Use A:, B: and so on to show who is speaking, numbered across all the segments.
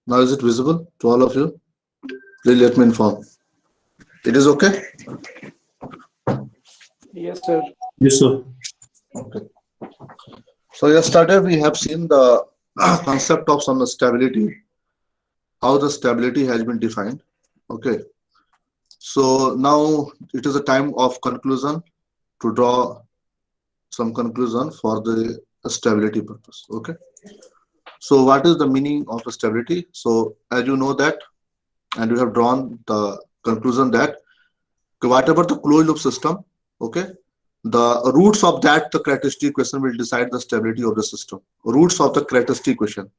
A: Now is it visible to all of you? Please let me inform. It is okay?
B: Yes, sir.
C: Yes, sir.
A: Okay. So yesterday we have seen the concept of some stability, how the stability has been defined. Okay. So now it is a time of conclusion to draw some conclusion for the stability purpose. Okay. So what is the meaning of stability? So as you know that, and we have drawn the conclusion that whatever the closed loop system, okay, the roots of that the characteristic equation will decide the stability of the system. Roots of the characteristic equation,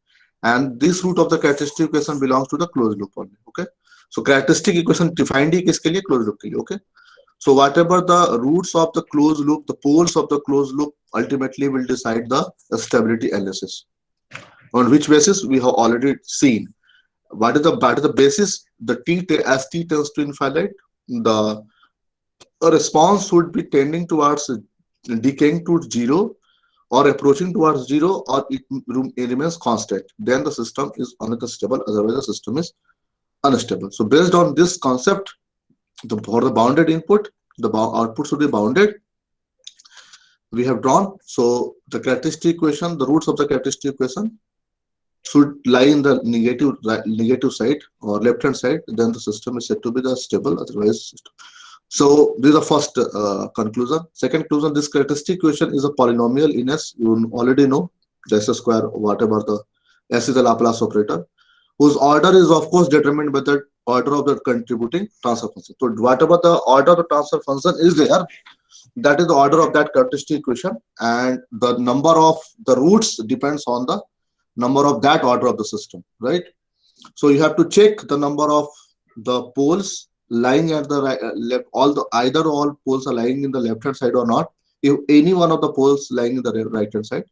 A: and this root of the characteristic equation belongs to the closed loop only. Okay, so characteristic equation defined ही किसके लिए closed loop के लिए. Okay, so whatever the roots of the closed loop, the poles of the closed loop ultimately will decide the stability analysis. On which basis we have already seen. What is the basis? The as t tends to infinite, the a response would be tending towards decaying to zero or approaching towards zero, or it remains constant. Then the system is unstable, otherwise the system is unstable. So based on this concept, for the bounded input, the output should be bounded. We have drawn. So the characteristic equation, the roots of the characteristic equation should lie in the negative side or left hand side. Then the system is said to be the stable, otherwise. So this is the first conclusion. Second conclusion, this characteristic equation is a polynomial in S. You already know the S square, whatever the S is a Laplace operator, whose order is of course determined by the order of the contributing transfer function. So whatever the order of the transfer function is there, that is the order of that characteristic equation, and the number of the roots depends on the number of that order of the system, right? So you have to check the number of the poles lying at the right, left, either all poles are lying in the left hand side or not. If any one of the poles lying in the right hand side,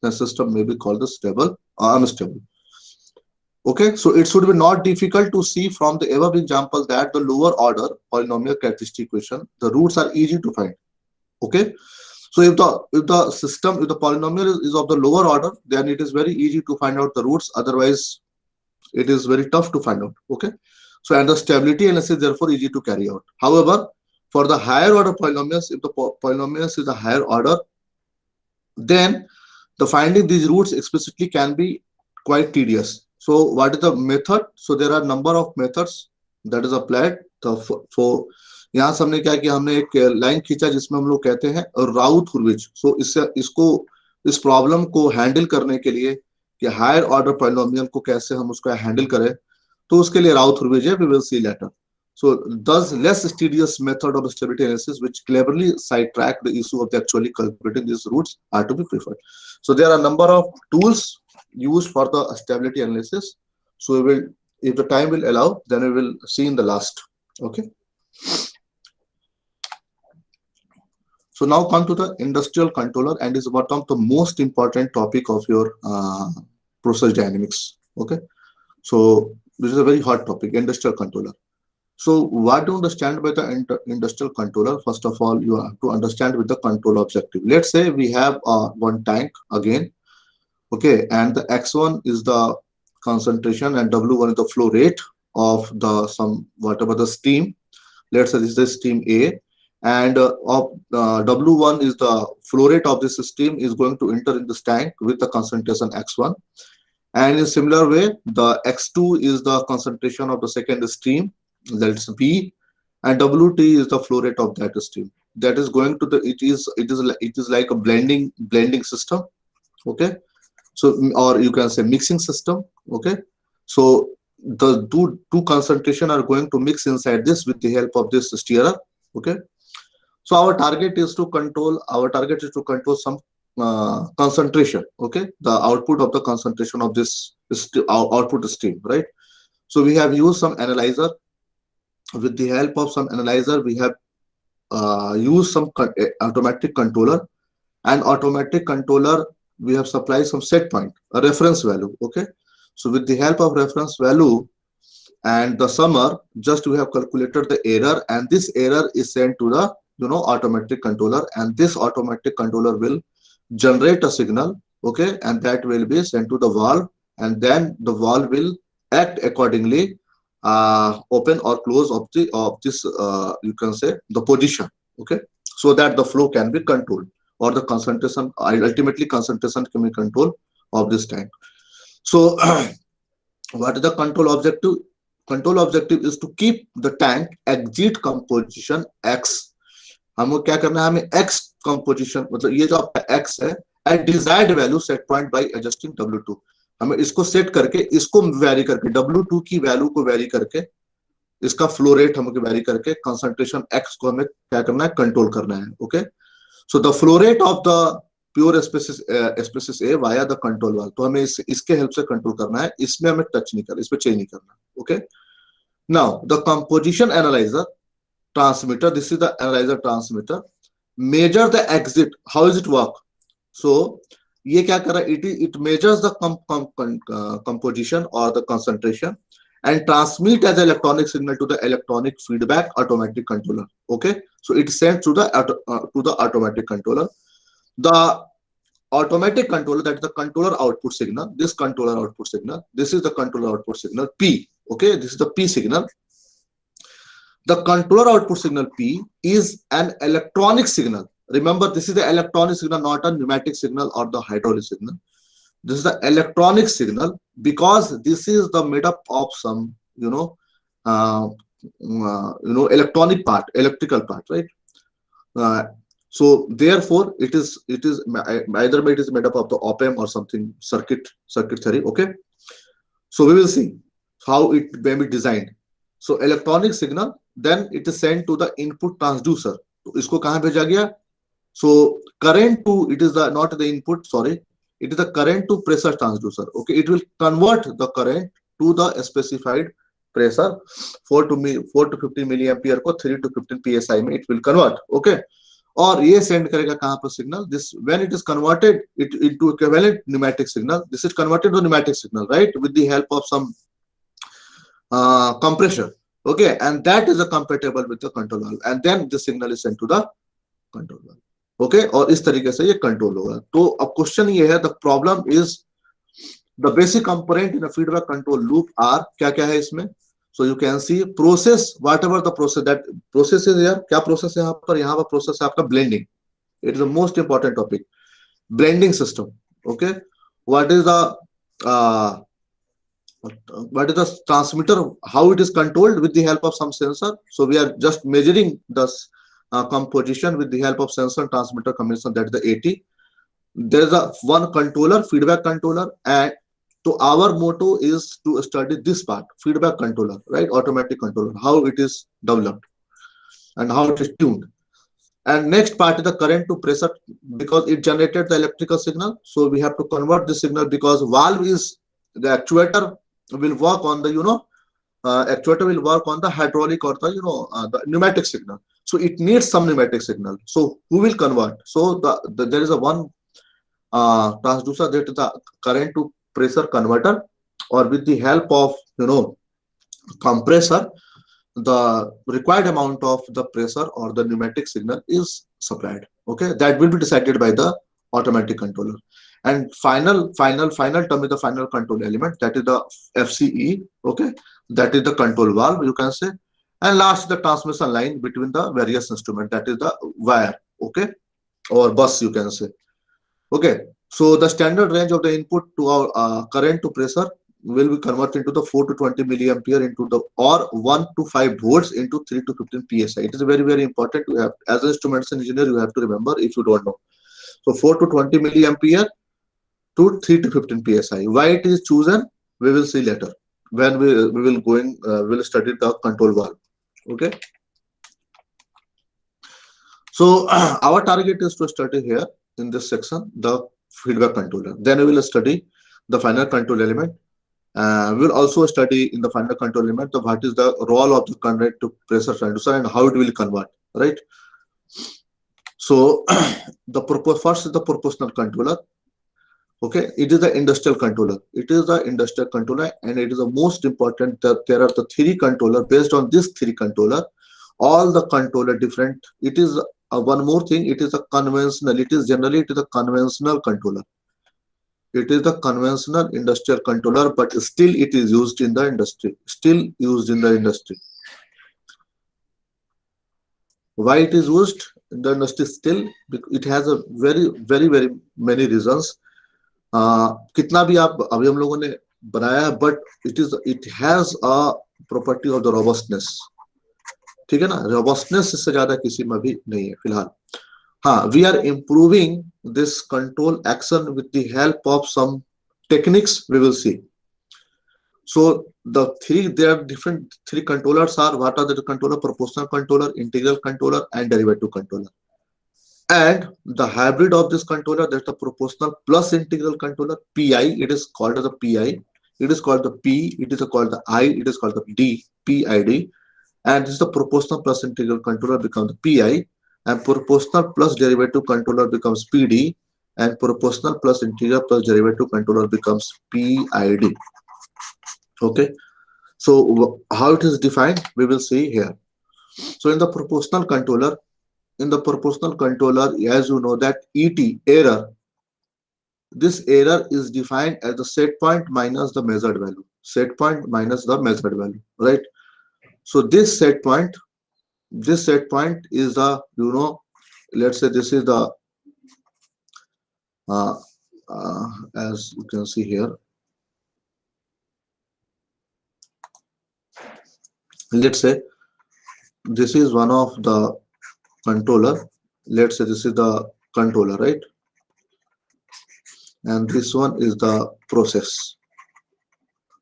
A: the system may be called the stable or unstable. Okay, so it should be not difficult to see from the above example that the lower order polynomial characteristic equation, the roots are easy to find. Okay, so if the polynomial is of the lower order, then it is very easy to find out the roots. Otherwise, it is very tough to find out. Okay, so and the stability analysis therefore easy to carry out. However, for the higher order polynomials, if the polynomials is a higher order, then the finding these roots explicitly can be quite tedious. So what is the method? So there are number of methods that is applied. So यहाँ से हमने क्या किया, हमने एक line खींचा जिसमें हम लोग कहते हैं राउथ हुर्विच. सो इसको इस प्रॉब्लम को हैंडल करने के लिए कि हायर ऑर्डर पॉलिनोमियल को कैसे हम उसको हैंडल करें, तो उसके लिए राउथ हुर्विच है, we will see later. So thus less tedious method of stability analysis which cleverly sidetrack the issue of the actually calculating these roots are to be preferred. So there are a number of tools used for the stability analysis. So we will, if the time will allow, then we will see in the last. Okay. So now come to the industrial controller, and is one of the most important topic of your process dynamics. Okay. So this is a very hot topic, industrial controller. So what to understand by the industrial controller? First of all, you have to understand with the control objective. Let's say we have one tank again, okay, and the x1 is the concentration and w1 is the flow rate of the whatever the steam. Let's say this is the steam A, and w1 is the flow rate of this steam is going to enter in this tank with the concentration x1. And in similar way, the x2 is the concentration of the second stream, that's B, and WT is the flow rate of that stream. That is going to the it is like a blending system. Okay, so or you can say mixing system. Okay, so the two concentration are going to mix inside this with the help of this stirrer. Okay, so our target is to control some concentration. Okay, the output of the concentration of this output stream, right? So we have used some analyzer. With the help of some analyzer, we have used some automatic controller, and automatic controller we have supplied some set point, a reference value. Okay, so with the help of reference value and the summer, just we have calculated the error, and this error is sent to the automatic controller, and this automatic controller will generate a signal. Okay, and that will be sent to the valve, and then the valve will act accordingly, open or close of the of this you can say the position, okay, so that the flow can be controlled, or the concentration, ultimately concentration can be controlled of this tank. So what is the control objective? Control objective is to keep the tank exit composition x. हमको क्या करना है, हमें x composition मतलब ये जो आपका x है at desired value set point by adjusting W2. हमें इसको सेट करके, इसको वेरी करके, W2 की वैल्यू को वेरी करके, इसका फ्लो रेट हमको वेरी करके कंसंट्रेशन x को हमें क्या करना है, कंट्रोल करना है, okay. So the flow rate of the pure species A via the control valve, तो हमें इसके हेल्प से कंट्रोल करना है, इसमें हमें टच नहीं करना, इसमें चेंज नहीं करना, okay. Now the composition analyser transmitter, this is the analyser transmitter, measure the exit, how is it work. So ये क्या कर रहा है, इट मेजर्स द कंपोजिशन और the concentration and transmit as electronic signal to the electronic feedback automatic controller, okay. So it sends to the automatic controller. The automatic controller, that is the controller output signal, this controller output signal, this is the controller output signal P, okay, this is the P signal. The controller output signal P is an electronic signal. Remember, this is the electronic signal, not a pneumatic signal or the hydraulic signal. This is the electronic signal because this is the made up of some electronic part, electrical part, right? So therefore it is either it is made up of the op-amp or something circuitry, okay. So we will see how it may be designed. So electronic signal, then it is sent to the input transducer. तो इसको कहाँ भेजा गया? So current to, it is the not the input, sorry, it is the current to pressure transducer, okay. It will convert the current to the specified pressure 4 to 15 milliampere को 3 to 15 psi में it will convert, okay. और ये send करेगा कहाँ पर signal, this when it is converted it into equivalent pneumatic signal, this is converted to pneumatic signal, right, with the help of some compressor, okay, and that is compatible with the control valve, and then the signal is sent to the control valve, okay और इस तरीके से ये control होगा. तो अब question ये है, the problem is the basic component in feedback control loop are, क्या क्या है इसमें. So you can see process, whatever the process, that process is here, क्या प्रोसेस है यहाँ पर प्रोसेस है आपका blending. It is the most important topic, blending system, okay. What is the transmitter, how it is controlled with the help of some sensor. So we are just measuring the composition with the help of sensor transmitter combination, that is the AT. There is a one controller, feedback controller, and so our motto is to study this part, feedback controller, right, automatic controller, how it is developed and how it is tuned. And next part is the current to pressure, because it generated the electrical signal, so we have to convert the signal, because valve is the actuator will work on the actuator will work on the hydraulic or the the pneumatic signal. So it needs some pneumatic signal. So who will convert? So there is a one transducer, that is the current to pressure converter, or with the help of compressor, the required amount of the pressure or the pneumatic signal is supplied. Okay, that will be decided by the automatic controller. And final term is the final control element, that is the FCE. Okay, that is the control valve, you can say. And last, the transmission line between the various instruments, that is the wire, okay, or bus, you can say. Okay, so the standard range of the input to our current to pressure will be converted into the 4 to 20 milliampere into the, or 1 to 5 volts into 3 to 15 psi. It is very, very important to have as an instrumentation engineer. You have to remember if you don't know. So 4 to 20 milliampere to 3 to 15 psi. Why it is chosen, we will see later when we will will study the control valve. Okay, so our target is to study here in this section the feedback controller. Then we will study the final control element. We will also study in the final control element what is the role of the current to pressure transducer and how it will convert, right. So first is the proportional controller. Okay, it is the industrial controller. It is the industrial controller, and it is the most important that there are the 3 controller. Based on this 3 controller, all the controller different. It is one more thing. It is a conventional. It is generally a conventional controller. It is the conventional industrial controller, but still it is used in the industry. Still used in the industry. Why it is used in the industry still? It has a very many reasons. कितना भी आप अभी हम लोगों ने बनाया है, but it has a property of the robustness. ठीक है ना, robustness इससे ज्यादा किसी में भी नहीं है फिलहाल. हाँ, we are improving this control action with the help of some techniques we will see. So there are different three controllers are, what are the controller? Proportional controller, integral controller, and derivative controller. And the hybrid of this controller, that's the proportional plus integral controller, PI. It is called as a PI. It is called the P. It is called the I. It is called the D. PID. And this is the proportional plus integral controller becomes the PI. And proportional plus derivative controller becomes PD. And proportional plus integral plus derivative controller becomes PID. Okay. So how it is defined, we will see here. So in the proportional controller, as you know that ET, error, this error is defined as the set point minus the measured value. Set point minus the measured value, right? So this set point is the, you know, let's say this is the as you can see here, let's say this is one of the controller. Let's say this is the controller, right? And this one is the process.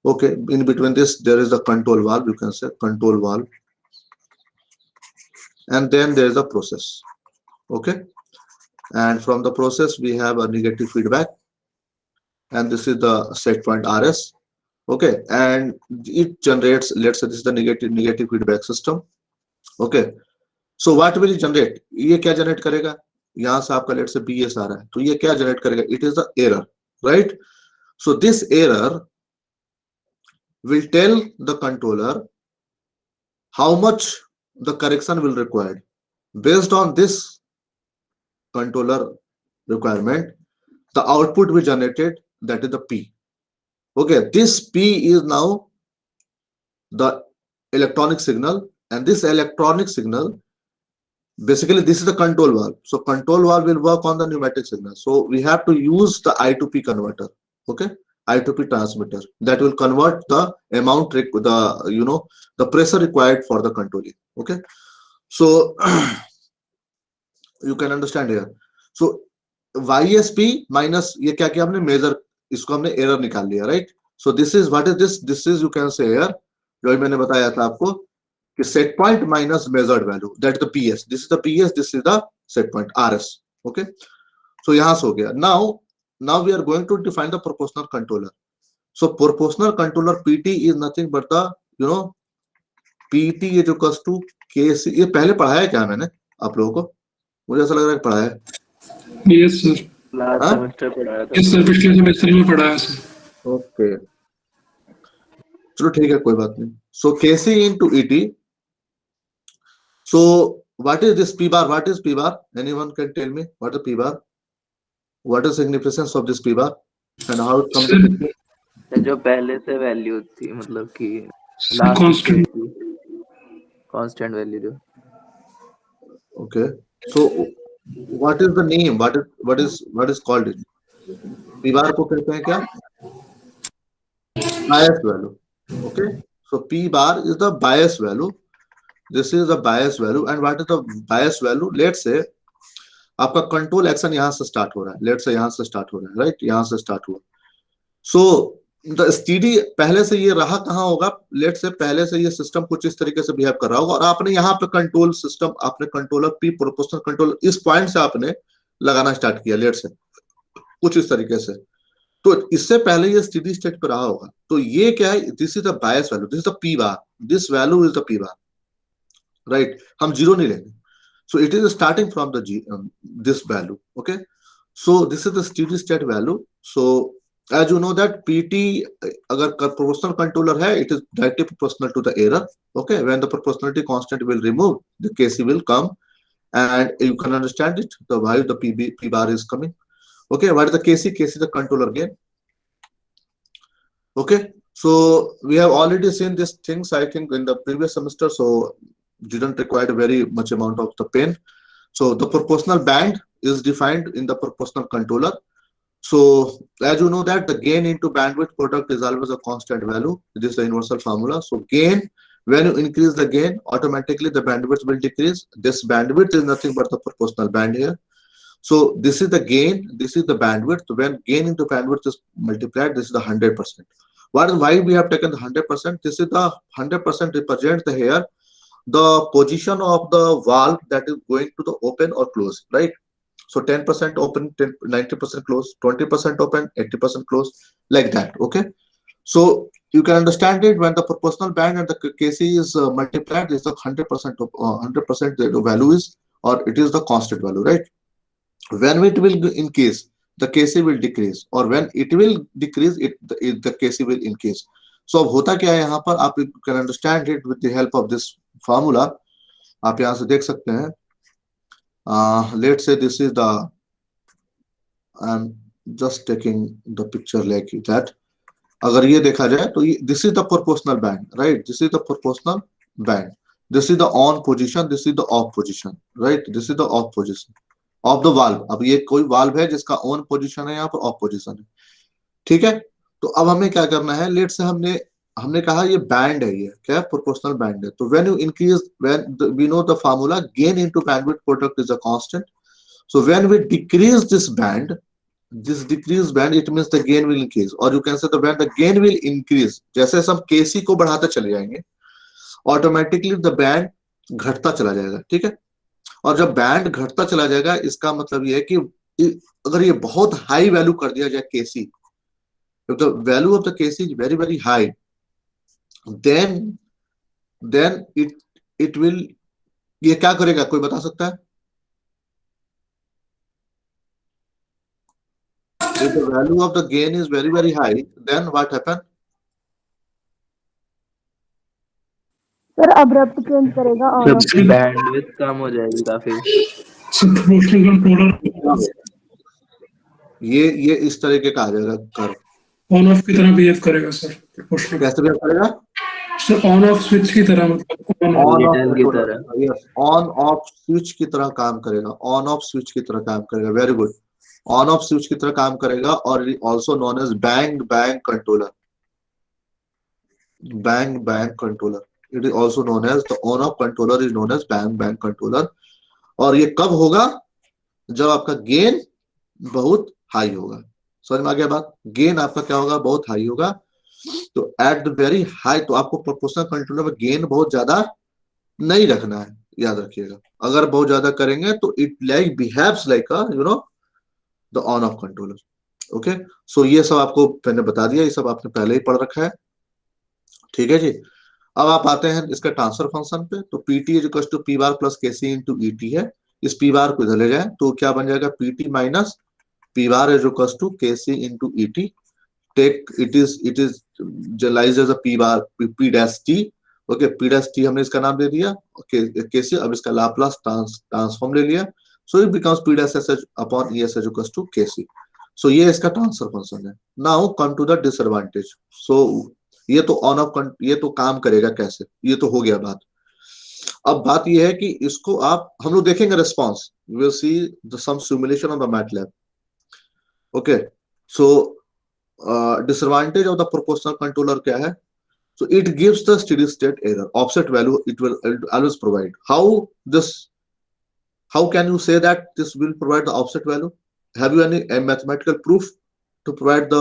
A: Okay, in between this there is a control valve, you can say control valve, and then there is a process. Okay, and from the process we have a negative feedback, and this is the set point RS. Okay, and it generates, let's say this is the negative feedback system. Okay, so what will it generate? ये क्या generate करेगा? यहाँ से आपका let's say BS आ रहा है, तो ये क्या generate करेगा? It is the error, right? So this error will tell the controller how much the correction will required. Based on this controller requirement, the output will generated, that is the P. Okay, this P is now the electronic signal, and this electronic signal, basically this is the control valve. So control valve will work on the pneumatic signal. So we have to use the I to P converter. Okay, I to P transmitter that will convert the amount, the pressure required for the controlling. Okay, so you can understand here. So YSP minus ये क्या किया हमने, major, इसको हमने error निकाल लिया, right? So this is what is this is, you can say here, जो मैंने बताया था आपको कि set point minus measured value, that the PS, this is the PS, this is the set point RS. Okay, so यहां से हो गया. Now we are going to define the proportional controller. So proportional controller PT is nothing but the, you know, PT is equals to KC. ये पहले पढ़ाया क्या मैंने आप लोगों को? मुझे ऐसा लग रहा है पढ़ाया है.
B: यस सर,
C: लास्ट सेमेस्टर पढ़ाया था.
B: यस सर, पिछले सेमेस्टर में पढ़ाया सर.
A: ओके, चलो ठीक है, कोई बात नहीं. सो KC into ET. So what is this P bar? What is P bar? Anyone can tell me what is P bar? What is significance of this P bar and how it comes to picture?
C: जो पहले से value थी, मतलब कि constant value जो.
A: Okay, so what is the name? What is called it? P bar को कहते हैं क्या? Bias value. Okay, so P bar is the bias value. This is the bias value. And what is the bias value? Let's say आपका control action यहां से start हो रहा है, लेट्स से यहां से स्टार्ट हो रहा है, राइट? यहां से स्टार्ट हुआ. सो द स्टीडी पहले से ये रहा कहां होगा, लेट्स से पहले से ये सिस्टम कुछ इस तरीके से बिहेव कर रहा होगा, और आपने यहाँ पे कंट्रोल सिस्टम, आपने कंट्रोलर P प्रोपोर्शनल कंट्रोलर इस पॉइंट से आपने लगाना स्टार्ट किया, लेट्स से कुछ इस तरीके से. तो इससे पहले ये स्टीडी स्टेट पे रहा होगा. तो ये क्या है? This is the bias value, this is the P bar, this value is the P bar, right? हम जीरो नहीं लेंगे. So it is starting from the this value. Okay, so this is the steady state value. So as you know that PT अगर proportional controller है, it is directly proportional to the error. Okay, when the proportionality constant will remove, the KC will come, and you can understand it, the why the P bar is coming. Okay, what is the KC? KC is the controller gain. Okay, so we have already seen these things, I think, in the previous semester, so didn't require very much amount of the pain. So the proportional band is defined in the proportional controller. So as you know that the gain into bandwidth product is always a constant value. This is the universal formula. So gain, when you increase the gain, automatically the bandwidth will decrease. This bandwidth is nothing but the proportional band here. So this is the gain, this is the bandwidth. When gain into bandwidth is multiplied, this is the 100%. Why we have taken the 100%? This is the 100% represents the here the position of the valve that is going to the open or close, right? So 10% open, 90% close, 20% open, 80% close, like that. Okay. So you can understand it when the proportional band and the KC is multiplied, is the 100% of 100% the value is, or it is the constant value, right? When it will increase, the KC will decrease, or when it will decrease, the KC will increase. So अब होता क्या है यहाँ पर, आप can understand it with the help of this formula. आप यहाँ से देख सकते हैं. Let's say this is the, I'm just taking the picture like that. अगर ये देखा जाए तो ये, this is the proportional band, right? This is the proportional band. This is the on position, this is the off position, right? This is the off position of the valve. अब ये कोई valve है जिसका on position है, यहाँ पर off position है, ठीक है? तो अब हमें क्या करना है, लेट से हमने कहा ये बैंड है, ये क्या है, प्रोपोर्शनल बैंड है. तो when you increase, when we know the formula gain into bandwidth product is a constant. So when we decrease this band, this decrease band, it means the gain will increase, or you can say the when the gain will increase, जैसे हम KC को बढ़ाते चले जाएंगे, automatically the band घटता चला जाएगा, ठीक है? और जब बैंड घटता चला जाएगा, इसका मतलब ये है कि अगर ये बहुत हाई वैल्यू कर दिया जाए KC, if the value of the KC is very very high, then it will, ये क्या करेगा, कोई बता सकता है? If the value of the gain is very very high, then what happen?
D: Sir abrupt change करेगा ऑन ऑफ.
C: बैंडविड्थ कम हो जाएगी काफी.
B: सर प्रोपोर्शनल कंट्रोलर
A: ये इस तरीके का आ जाएगा कर्व.
B: ऑन ऑफ की तरह बिहेव करेगा सर. प्रोपोर्शनल
A: कैसे बिहेव करेगा?
B: सर ऑन ऑफ स्विच की तरह, मतलब
A: ऑन ऑफ
C: Digital की तरह.
A: यस, ऑन ऑफ स्विच की तरह काम करेगा. ऑन ऑफ स्विच की तरह काम करेगा. Very good. On off switch की तरह काम करेगा, और also known as bang bang controller. Bang bang controller, it is also known as the on off controller, is known as bang bang controller. और ये कब होगा? जब आपका गेन बहुत हाई होगा. समझ में आ गया बात? गेन आपका क्या होगा? बहुत हाई होगा. तो एट द वेरी हाई, तो आपको प्रोपोर्शनल कंट्रोलर में गेन बहुत ज्यादा नहीं रखना है, याद रखिएगा. अगर बहुत ज्यादा करेंगे तो it like behaves like a the on off controller. Okay, so ये सब आपको मैंने बता दिया, ये सब आपने पहले ही पढ़ रखा है, ठीक है जी. अब आप आते हैं इसका ट्रांसफर फंक्शन पे. तो PT is equal to P bar plus KC into ET है. इस पी बार को इधर ले जाए तो क्या बन जाएगा? PT minus P bar is equal to KC into ET. Take it is lies as a P bar P dash T. Okay, P dash T हमने इसका नाम दे दिया केसी. अब इसका लाप्लास ट्रांसफॉर्म ले लिया, so it becomes P dash S upon E S is equal to KC. So ये इसका ट्रांसफर फंक्शन है. Now come to the disadvantage. So ये तो ऑन ऑफ, ये तो काम करेगा कैसे, ये तो हो गया बात. अब बात ये है कि इसको हम लोग देखेंगे response. We will see the some simulation on the MATLAB. Okay, so disadvantage of the proportional controller क्या है? So it gives the steady state error. Offset value it will always provide. How can you say that this will provide the offset value? Have you any mathematical proof to provide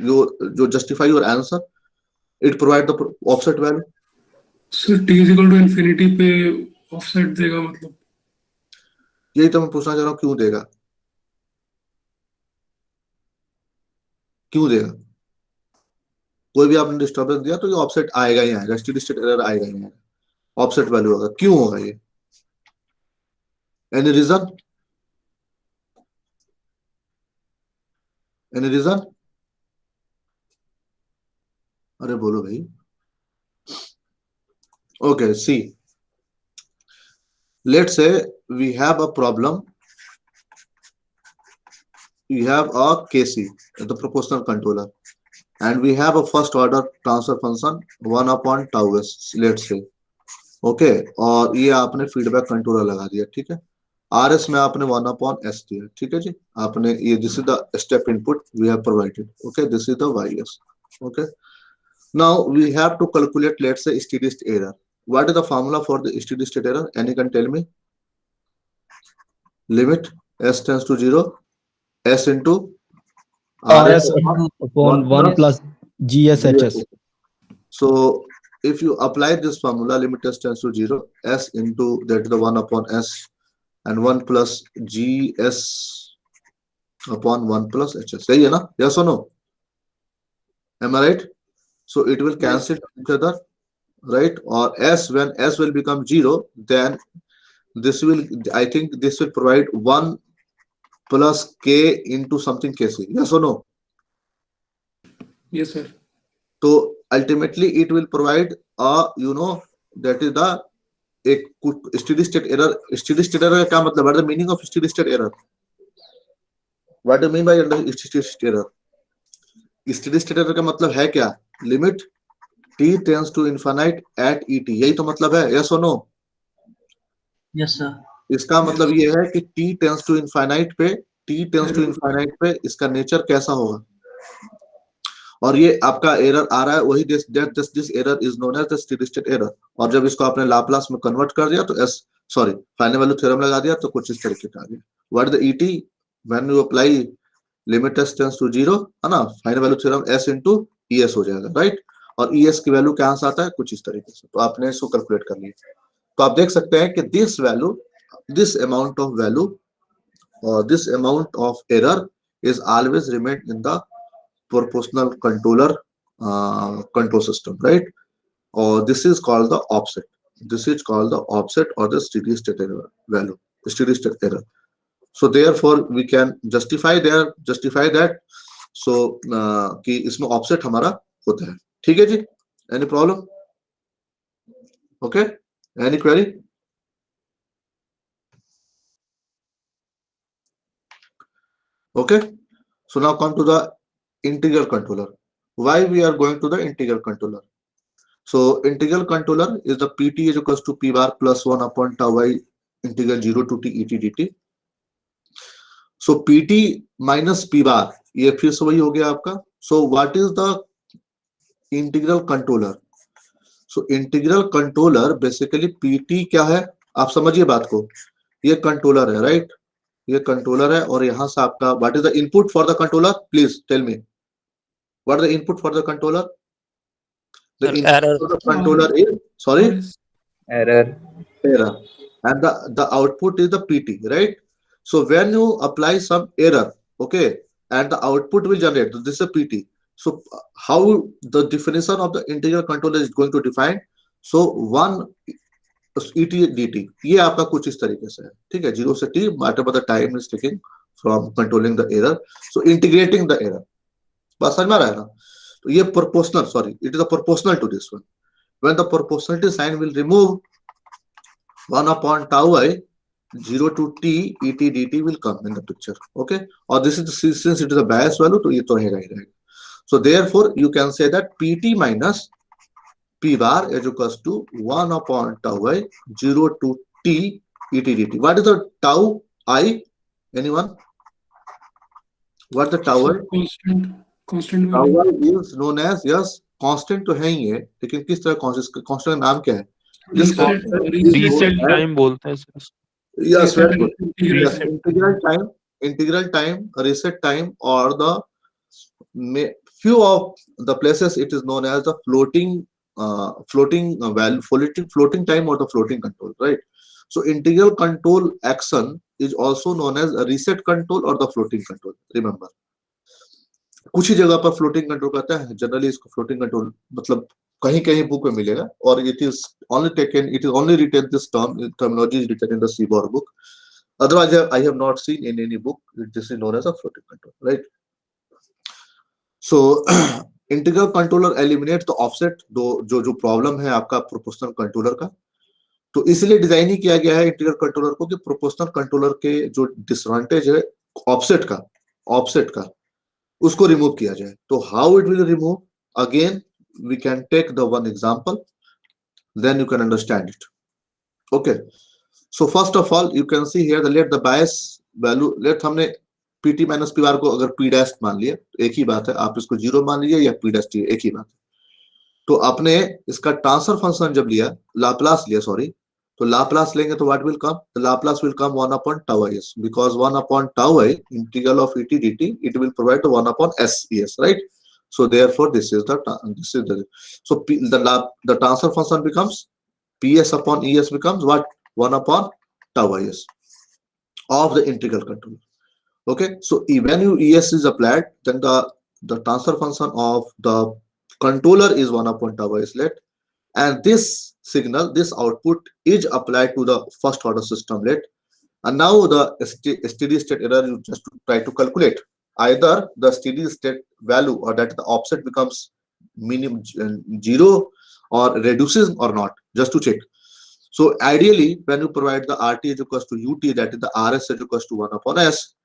A: your justify your answer? It provide the offset value.
B: Sir t is equal to infinity पे offset देगा, मतलब
A: यही तो मैं पूछना चाह रहा हूँ, क्यों देगा? क्यों देगा? कोई भी आपने डिस्टर्बेंस दिया तो ये ऑफसेट आएगा ही आएगा, स्टेडी स्टेट एरर आएगा ही आएगा, ऑफसेट वैल्यू होगा. क्यों होगा ये? Any reason? Any reason? अरे बोलो भाई. Okay, see, let's say we have a problem we have a KC, the proportional controller, and we have a first order transfer function 1 upon tau s, let's say. Okay और ये आपने feedback controller लगा दिया, ठीक है। RS में आपने 1 upon s दिया, ठीक है जी। आपने ये this is the step input we have provided, okay, this is the YS, okay. Now we have to calculate, let's say, steady state error. What is the formula for the steady state error? Any can tell me? Limit s tends to 0, s into
E: RS
A: upon
E: upon 1 plus GSHS.
A: So if you apply this formula, limit s tends to 0, s into that is the 1 upon s and 1 plus GS upon 1 plus HS. सही है ना? Yes or no? Am I right? So it will cancel each other, right? Or s, when s will become 0, then this will, I think this will provide 1 plus k into something kc. Yes or no?
B: Yes, sir.
A: So ultimately it will provide a, you know, that is the एक steady state error. Steady state error का क्या मतलब? What is the meaning of steady state error? What do you mean by steady state error? Steady state error का मतलब है क्या? Limit t tends to infinite at et, यही तो मतलब है। Yes or no?
F: Yes, sir.
A: इसका मतलब ये है कि t tends to infinite पे इसका नेचर कैसा होगा, और ये आपका एरर आ रहा है वही, this error is known as the steady state error. और जब इसको आपने लाप्लास में कन्वर्ट कर दिया तो फाइनल वैल्यू थ्योरम लगा दिया तो कुछ इस तरीके का आ गया। What the ET when you apply limit s tends to 0, है ना, final value theorem s into ES हो जाएगा, राइट। और ES की वैल्यू कहां से आता है? कुछ इस तरीके से। तो आपने इसको कैलकुलेट कर लिया, तो आप देख सकते हैं कि this value, this amount of value और this amount of error is always remain in the proportional controller control system, right? Or this is called the offset. This is called the offset or the steady state error value, steady state error. So therefore we can justify that. So कि इसमें offset हमारा होता है, ठीक है जी। Any problem? Okay, any query? Okay, so now come to the integral controller. Why we are going to the integral controller? So integral controller is the PT is equals to P bar plus 1 upon tau y integral 0 to t et dt. So PT minus P bar, ये फिर से वही हो गया आपका। So what is the integral controller? So integral controller basically PT क्या है, आप समझिए बात को। ये कंट्रोलर है, राइट, ये कंट्रोलर है और यहाँ से आपका what is the input for the controller? Please tell me what is the input for the controller? The input for the controller is, sorry,
C: Error.
A: and the output is the PT, right? So when you apply some error, okay, and the output will generate, this is a PT. So how the definition of the integral controller is going to define? So 1 ET dt, ये आपका कुछ इस तरीके से है, ठीक है, 0 से t whatever the time is taking from controlling the error, so integrating the error, बस समझ में आ रहा है ना? तो ये proportional, sorry, it is a proportional to this one. When the proportionality sign will remove 1 upon tau I 0 to t et dt will come in the picture, okay? Or this is the, since it is a bias value, तो ये तो रहेगा ही रहेगा. So therefore you can say that PT minus P bar is equals to 1 upon tau I 0 to t et dt. What is the tau I? Anyone? What the tau I?
B: Constant
A: Tau
B: value.
A: I is known as, yes, constant तो है ही है, लेकिन किस तरह constant का नाम क्या है? This constant is
G: reset
A: known as,
G: time बोलते हैं sir.
A: yes, very good.
B: Integral
A: Yes, integral time, reset time, or the few of the places it is known as the floating value, floating time or the floating control, right? So integral control action is also known as a reset control or the floating control. Remember, कुछ ही जगह पर floating control कहता है, generally इसको floating control मतलब कहीं कहीं book में मिलेगा, और it is only written, this terminology is written in the CBOR book. Otherwise I have not seen in any book. This is known as a floating control, right? So integral controller eliminates the offset, जो problem है आपका proportional controller का। तो इसलिए design ही किया गया है integral controller को कि प्रोपोर्शनल कंट्रोलर के जो डिसएडवांटेज है ऑफसेट का, ऑफसेट का, उसको रिमूव किया जाए। तो how it will remove, again we can take the one example, then you can understand it. Okay, so first of all you can see here the let the bias value, let हमने pt minus pr को अगर p dash मान लिया, एक ही बात है, आप इसको जीरो मान लीजिए या p dash t, एक ही बात है। तो आपने इसका ट्रांसफर फंक्शन जब लिया, लाप्लास लिया सॉरी, तो लाप्लास लेंगे तो what will come, the Laplace will come 1 upon tau is, because 1 upon tau I integral of et dt, it will provide the 1 upon s es, right? So therefore this is the so the transfer function becomes ps upon es becomes what, 1 upon tau is of the integral controller. Okay, so when you es is applied, then the transfer function of the controller is 1 upon tau is let, and this signal, this output is applied to the first order system let, and now the steady state error you just try to calculate either the steady state value or that the offset becomes minimum zero or reduces or not, just to check. So ideally when you provide the rt is equals to ut, that is the rs is equals to 1 upon s,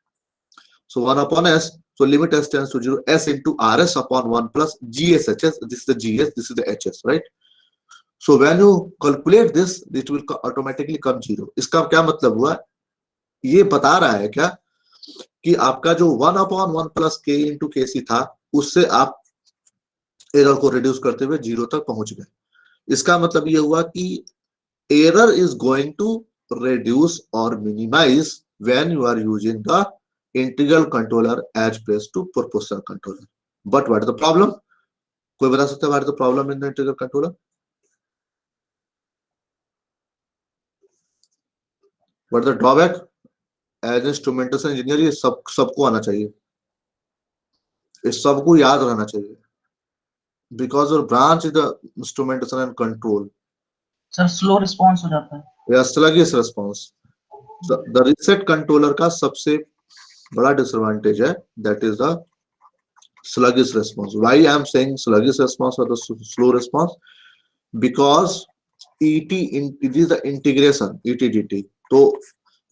A: so 1 upon s, so limit s tends to 0, s into rs upon 1 plus gshs, this is the gs, this is the hs, right? So when you calculate this, it will automatically come 0. इसका क्या मतलब हुआ, ये बता रहा है क्या कि आपका जो 1 upon 1 plus k into kc था, उससे आप एरर को रिड्यूस करते हुए 0 तक पहुंच गए। इसका मतलब ये हुआ कि error is going to reduce or minimize when you are using the integral controller as opposed to proportional controller. But what is the problem? कोई बता सकता है what is the problem in the integral controller? What is the drawback? As instrumentation engineer ये सबको आना चाहिए, इस सबको याद रहना चाहिए, because your branch is the instrumentation and control.
F: Sir slow response हो जाता है।
A: या sluggish response. The reset controller का सबसे बड़ा disadvantage है, that is the sluggish response. Why I am saying sluggish response or the slow response? Because it is the integration et dt. तो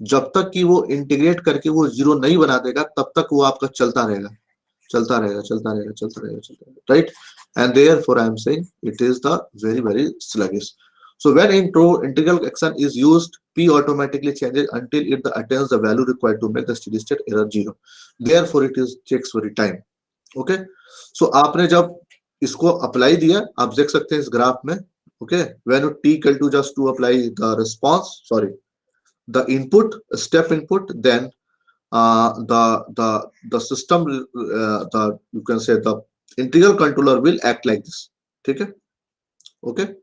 A: जब तक कि वो इंटीग्रेट करके वो जीरो नहीं बना देगा, तब तक वो आपका चलता रहेगा, चलता रहेगा, चलता रहेगा, चलता रहेगा, चलता रहेगा, right? And therefore I am saying it is the very sluggish. So when integral action is used, p automatically changes until it attains the value required to make the steady state error 0. Therefore it is takes very time. Okay, so आपने जब इसको apply दिया, आप देख सकते हैं इस graph में, okay, when you t equal to just to apply the response, sorry, the input, step input, then the system, the you can say the integral controller will act like this. ठीक है, okay,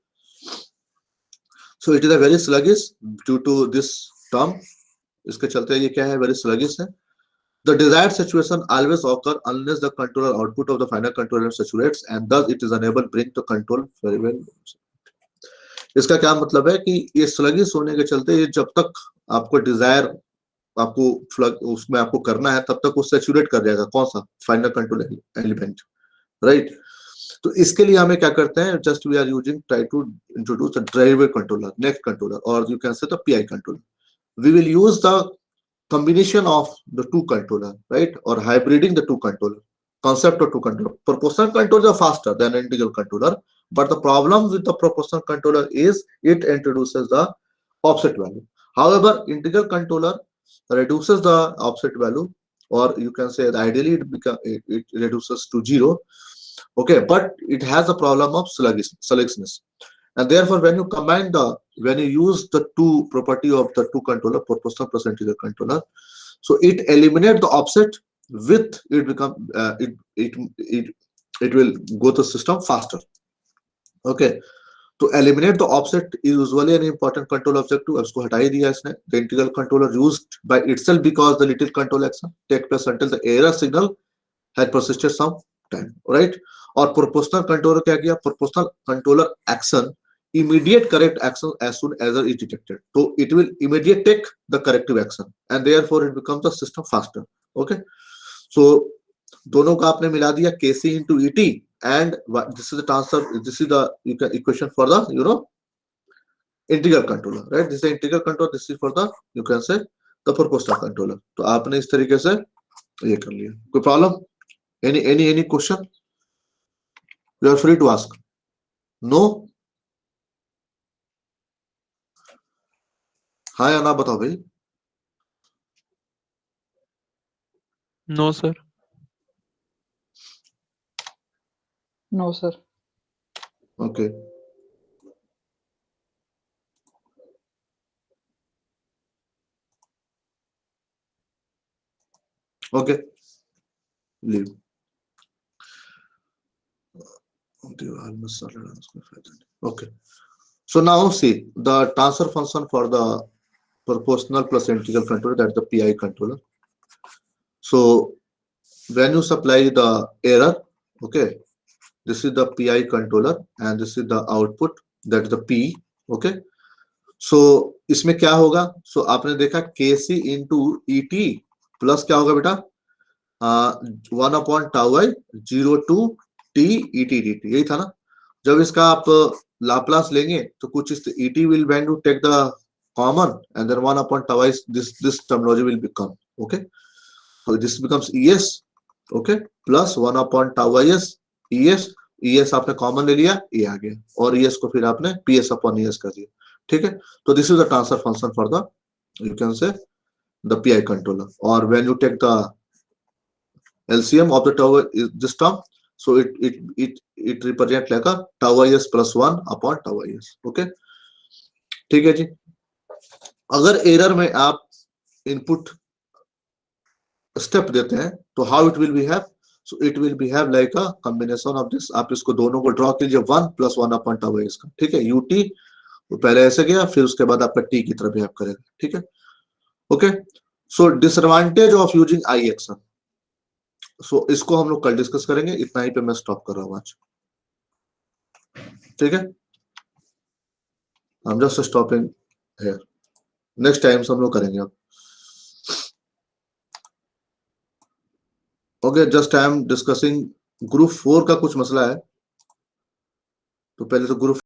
A: so it is a very sluggish due to this term, इसके चलते ये क्या है, very sluggish है. The desired situation always occur unless the controller output of the final controller saturates, and thus it is unable to bring the control very well. इसका क्या मतलब है कि ये sluggish होने के चलते ये जब तक आपको डिजायर आपको फ्लग उसमें आपको करना है, तब तक वो सैचुरेट कर जाएगा, कौन सा, फाइनल कंट्रोल एलिमेंट, राइट? तो इसके लिए हमें क्या करते हैं, just we are using try to introduce a driver controller, next controller, और you can say the PI controller. We will use the combination of the two controller, right, or hybriding the two controller, concept of two controller. Proportional controller are faster than integral controller, but the problem with the proportional controller is it introduces the offset value. However, integral controller reduces the offset value, or you can say that ideally it reduces to 0, okay, but it has a problem of sluggishness. And therefore, when you combine when you use the two property of the two controller, proportional plus integral controller, so it eliminate the offset, with it become it will go to system faster. Okay, to eliminate the offset is usually an important control objective. उसको हटा ही दिया इसने. The integral controller used by itself because the little control action take place until the error signal has persisted some time, right? और proportional controller क्या किया? Proportional controller action immediate correct action as soon as it is detected. So it will immediate take the corrective action, and therefore it becomes the system faster. Okay, so दोनों का आपने मिला दिया kc into et, and this is the transfer. This is the equation for the integral controller, right? This is the integral controller. This is for the you can say the proportional controller. तो आपने इस तरीके से ये कर लिया, कोई problem? Any question? You are free to ask. No? हाँ या ना बताओ भाई।
C: No sir.
F: No sir.
A: Okay okay, leave. Okay. So now see the transfer function for the proportional plus integral controller, that is the PI controller. So when you supply the error, okay, this is the PI controller and this is the output, that is the P. Okay. So इसमें क्या होगा? So आपने देखा KC into ET plus क्या होगा बेटा? 1/τI 0 to T ET dt, यही था ना? जब इसका आप लाप्लास लेंगे तो कुछ इस ET will when you take the common and then 1/τI, this terminology will become, okay, so this becomes ES, okay, plus 1/τIs ES आपने कॉमन ले लिया, ये आ गया, और ES को फिर आपने PS upon ES कर दिया, ठीक है? तो this is the transfer function for the, you can say, the PI controller, or when you take the LCM of the tau is this term, so it represent like a tau is plus 1/tau is, okay, ठीक है जी। अगर error में आप input step देते हैं तो how it will behave? So it will behave like a combination of this, आप इसको दोनों को ड्रॉ कीजिए 1 + 1/tau is का, ठीक है? UT तो पहले ऐसे गया, फिर उसके बाद आपका T की तरफ बिहेव करेगा, ठीक है? Okay, so disadvantage of using I action, so इसको हम लोग कल डिस्कस करेंगे, इतना ही पे मैं स्टॉप कर रहा हूँ आज, ठीक है? I'm just stopping here. Next time हम लोग करेंगे अब। Okay, just I am discussing group 4 का कुछ मसला है, तो पहले तो ग्रुप